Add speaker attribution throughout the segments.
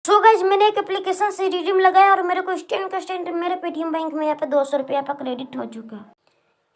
Speaker 1: So guys मैंने एक application से रिडीम लगाया और मेरे को इंस्टेंट मेरे पेटीएम बैंक में यहाँ पे 200 रुपये पर क्रेडिट हो चुका है।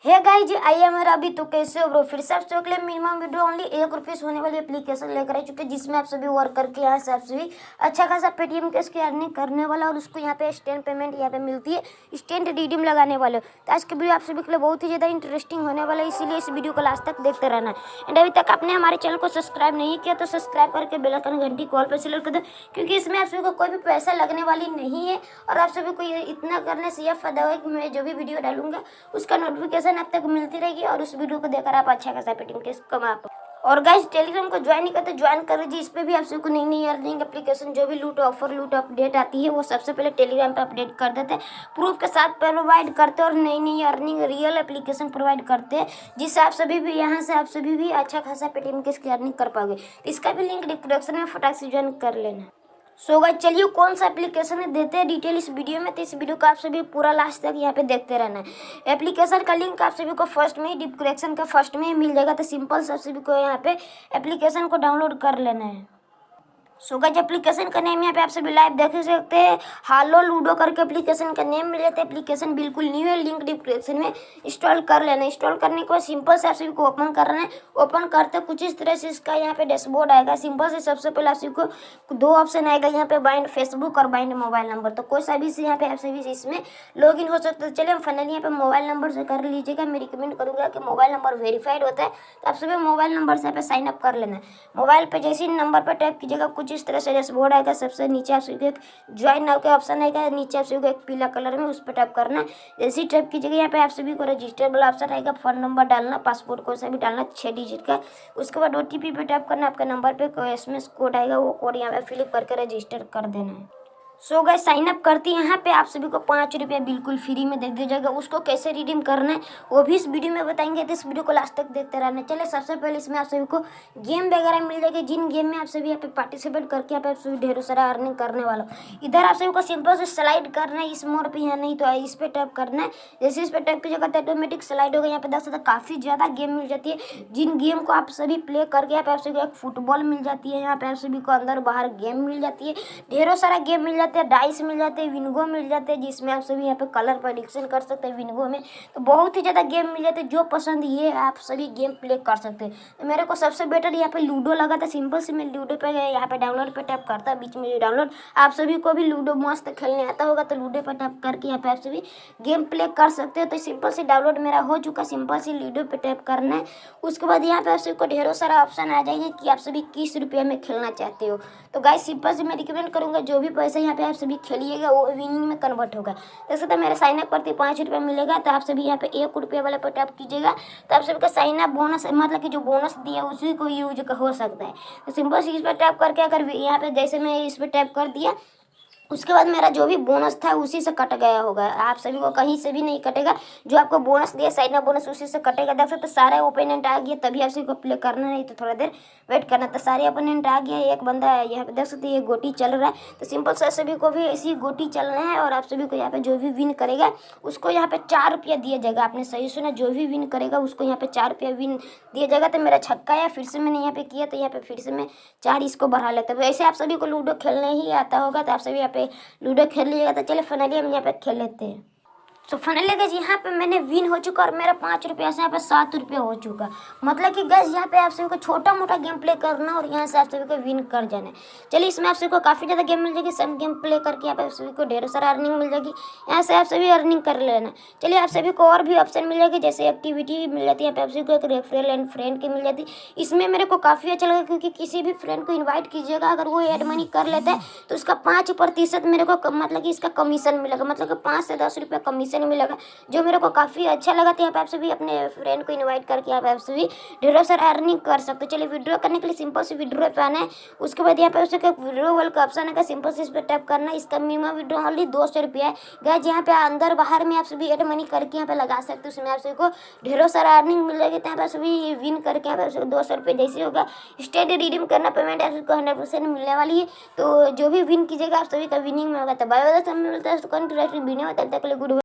Speaker 1: हे गाइज आइए मेरा अभी तो कैसे हो ब्रो, फिर से आप सबके लिए मिनिमम वीडियो ओनली 1 रुपये होने वाली एप्लीकेशन लेकर आ चुके हैं, जिसमें आप सभी वर्क करके यहाँ से आप सभी अच्छा खासा पेटीएम कैश की अर्निंग करने वाला और उसको यहाँ पे इंस्टेंट पेमेंट यहाँ पे मिलती है, इंस्टेंट रिडीम लगाने वाले। तो आज की वीडियो आप सभी के लिए बहुत ही ज़्यादा इंटरेस्टिंग होने वाला है, इसीलिए इस वीडियो को लास्ट तक देखते रहना। एंड अभी तक आपने हमारे चैनल को सब्सक्राइब नहीं किया तो सब्सक्राइब करके बेल आइकन घंटी कॉल पर सेलेक्ट कर दो, क्योंकि इसमें आप सभी को कोई भी पैसा लगने वाली नहीं है और आप सभी को इतना करने से यह फायदा है कि मैं जो भी वीडियो डालूंगा उसका नोटिफिकेशन आप तक मिलती रहेगी और उस वीडियो को देखकर आप अच्छा खासा पेटीएम कैश कमा पाओ। और गाइस टेलीग्राम को ज्वाइन नहीं करते ज्वाइन कर लीजिए, इस पे भी आप सबको नई नई अर्निंग एप्लीकेशन जो भी लूट ऑफर लूट अपडेट आती है वो सबसे पहले टेलीग्राम पे अपडेट कर देते हैं, प्रूफ के साथ प्रोवाइड करते हैं और नई नई अर्निंग रियल एप्लीकेशन प्रोवाइड करते हैं, जिससे आप सभी भी यहाँ से आप सभी भी अच्छा खासा पेटीएम कैश की अर्निंग कर पाओगे। इसका भी लिंक डिस्क्रिप्शन में फटाक से ज्वाइन कर लेना। सो गाइस चलिए कौन सा एप्लीकेशन है देते हैं डिटेल इस वीडियो में, तो इस वीडियो को आप सभी पूरा लास्ट तक यहाँ पे देखते रहना है। एप्लीकेशन का लिंक आप सभी को फर्स्ट में ही डिस्क्रिप्शन का फर्स्ट में ही मिल जाएगा, तो सिंपल से आप सभी को यहाँ पे एप्लीकेशन को डाउनलोड कर लेना है। सो गाइस एप्लीकेशन का नेम यहाँ पे आप सभी लाइव देख सकते हैं, हालो लूडो करके एप्लीकेशन का नेम मिल जाता है। एप्लीकेशन बिल्कुल न्यू है, लिंक डिस्क्रिप्शन में इंस्टॉल कर लेना। इंस्टॉल करने के बाद सिंपल से आप सभी को ओपन करना है। ओपन करते कुछ इस तरह से इसका यहाँ पे डैशबोर्ड आएगा। सिंपल से सबसे पहले आप सभी को 2 ऑप्शन आएगा यहाँ पे, बाइंड फेसबुक और बाइंड मोबाइल नंबर। तो कोई सा भी से यहाँ पे आप सभी इसमें लॉग इन हो सकते हैं। चलिए हम फाइनली यहाँ पे मोबाइल नंबर से कर लीजिएगा। मैं रिकमेंड करूँगा कि मोबाइल नंबर वेरीफाइड होता है, तो आप सभी मोबाइल नंबर से यहाँ पे साइन अप कर लेना है। मोबाइल पे जैसे नंबर पर टाइप कीजिएगा कुछ इस तरह से डैशबोर्ड आएगा। सबसे नीचे आप सभी एक ज्वाइन नाउ का ऑप्शन आएगा, नीचे आप सभी को एक पीला कलर में उस पर टाइप करना है। जैसे ही टाइप कीजिएगा यहाँ पे आप सभी को रजिस्टर वाला ऑप्शन आएगा, फोन नंबर डालना, पासपोर्ट कोड से भी डालना 6 डिजिट का। उसके बाद OTP पे टाइप करना, आपका नंबर पे कोई SMS कोड आएगा, वो कोड यहाँ पे फिलअप करके रजिस्टर कर देना है। सो गाइस साइन अप करती है यहाँ पे आप सभी को 5 रुपये बिल्कुल फ्री में दे दिया जाएगा। उसको कैसे रिडीम करना है वो भी इस वीडियो में बताएंगे, तो इस वीडियो को लास्ट तक देखते रहना। चले सबसे पहले इसमें आप सभी को गेम वगैरह मिल जाएगी, जिन गेम में आप सभी यहाँ पे पार्टिसिपेट करके यहाँ पे आप सभी ढेरों सारा अर्निंग करने वाला। इधर आप सभी को सिंपल से स्लाइड करना है इस मोड पे, यहाँ नहीं तो इस पे टैप करना है। जैसे इस पे टैप कीजिएगा तो ऑटोमेटिक स्लाइड होगा। यहाँ पे 10 काफ़ी ज़्यादा गेम मिल जाती है, जिन गेम को आप सभी प्ले करके यहाँ पे आप सभी को एक फुटबॉल मिल जाती है, यहाँ पे आप सभी को अंदर बाहर गेम मिल जाती है, ढेरों सारा गेम मिल जाते हैं, डाइस मिल जाते हैं, विंगो मिल जाते हैं, जिसमें आप सभी यहाँ पे कलर प्रेडिक्शन कर सकते हैं विंगो में। तो बहुत ही ज़्यादा गेम मिल जाते हैं, जो पसंद ये आप सभी गेम प्ले कर सकते हैं। तो मेरे को सबसे बेटर यहाँ पे लूडो लगा था। सिंपल से मैं लूडो पे यहाँ पे डाउनलोड पे टैप करता, बीच में डाउनलोड। आप सभी को भी लूडो मस्त खेलने आता होगा तो लूडो पे टैप करके यहाँ पे आप सभी गेम प्ले कर सकते हो। तो सिंपल से डाउनलोड मेरा हो चुका, सिंपल से लूडो पे टैप करना है। उसके बाद यहाँ पे आप सभी को ढेरों सारा ऑप्शन आ जाएंगे कि आप सभी किस रुपये में खेलना चाहते हो। तो गाइस सिंपल से मैं रिकमेंड करूँगा जो भी पैसा यहाँ पे आप सभी खेलिएगा वो विनिंग में कन्वर्ट होगा। देख सकते हैं मेरे साइन अप करते 5 रुपये मिलेगा, तो आप सभी यहाँ पे 1 रुपये वाले पर टैप कीजिएगा तो आप सभी का साइन अप बोनस मतलब कि जो बोनस दिया उसी को यूज हो सकता है। तो सिंपल से इस पर टैप करके अगर यहाँ पे जैसे मैं इस पर टैप कर दिया, उसके बाद मेरा जो भी बोनस था उसी से कट गया होगा। आप सभी को कहीं से भी नहीं कटेगा, जो आपको बोनस दिया साइन अप बोनस उसी से कटेगा। देख सकते सारे ओपोनेंट आ गया, तभी आप सभी को प्ले करना, नहीं तो थोड़ा देर वेट करना। तो सारे ओपोनेंट आ गया, एक बंदा है यहाँ पे देख सकते ये गोटी चल रहा है। तो सिंपल से सभी को भी ऐसी गोटी चलना है और आप सभी को यहाँ पे जो भी विन करेगा उसको यहाँ पे 4 रुपया दिया जाएगा। आपने सही सुना, जो भी विन करेगा उसको यहाँ पे 4 रुपया विन दिया जाएगा। तो मेरा छक्का है, फिर से मैंने यहाँ पे किया तो यहाँ पे फिर से मैं 4 इसको बढ़ा लेता हूँ। वैसे आप सभी को लूडो खेलने ही आता होगा, तो आप सभी यहाँ पे लूडो खेल लीजिएगा। तो चलिए फाइनली हम यहाँ पे खेल लेते हैं। तो फाइनली गाइस यहाँ पे मैंने विन हो चुका और मेरा 5 रुपये से यहाँ पे 7 रुपये हो चुका। मतलब कि गाइस यहाँ पे आप सभी को छोटा मोटा गेम प्ले करना और यहाँ से आप सभी को विन कर जाना है। चलिए इसमें आप सभी को काफ़ी ज़्यादा गेम मिल जाएगी, सब गेम प्ले करके यहाँ पे आप सभी को ढेरों सारा अर्निंग मिल जाएगी। यहाँ से आप सभी अर्निंग कर लेना। चलिए आप सभी को और भी ऑप्शन मिल जाएगी, जैसे एक्टिविटी मिल जाती है, यहाँ पे आप सभी को एक रेफरल एंड फ्रेंड की मिल जाती है। इसमें मेरे को काफ़ी अच्छा लगा, क्योंकि किसी भी फ्रेंड को इन्वाइट कीजिएगा, अगर वो एड मनी कर लेता है तो उसका 5% मेरे को मतलब कि इसका कमीशन मिलेगा, मतलब कि 5 से 10 रुपये कमीशन मिलेगा, जो मेरे को काफ़ी अच्छा लगा। तो यहाँ पे आप सभी अपने फ्रेंड को इनवाइट करके यहाँ पे आप सभी ढेरों सारा अर्निंग कर सकते हो। चलिए विड्रॉ करने के लिए सिंपल से विड्रॉ पे आना है। उसके बाद यहाँ पे उसका विड्रॉवल का ऑप्शन है, सिंपल से इस पर टैप करना है। इसका मिनिमम विड्रॉ ओनली 200 रुपया है। गाइस यहाँ पे अंदर बाहर में आप सभी एड मनी करके यहाँ पे लगा सकते हो, उसमें आप सभी को ढेरों सारा अर्निंग मिल जाएगी। तो यहाँ पे सभी विन करके यहाँ पे 200 रुपये जैसे होगा स्टेट रिडीम करना, पेमेंट आप सबको 100% मिलने वाली है। तो जो भी विन कीजिएगा आप सभी का विनिंग में होगा। तो बाय बाय, मिलता है वीडियो में, तब तक के लिए गुड।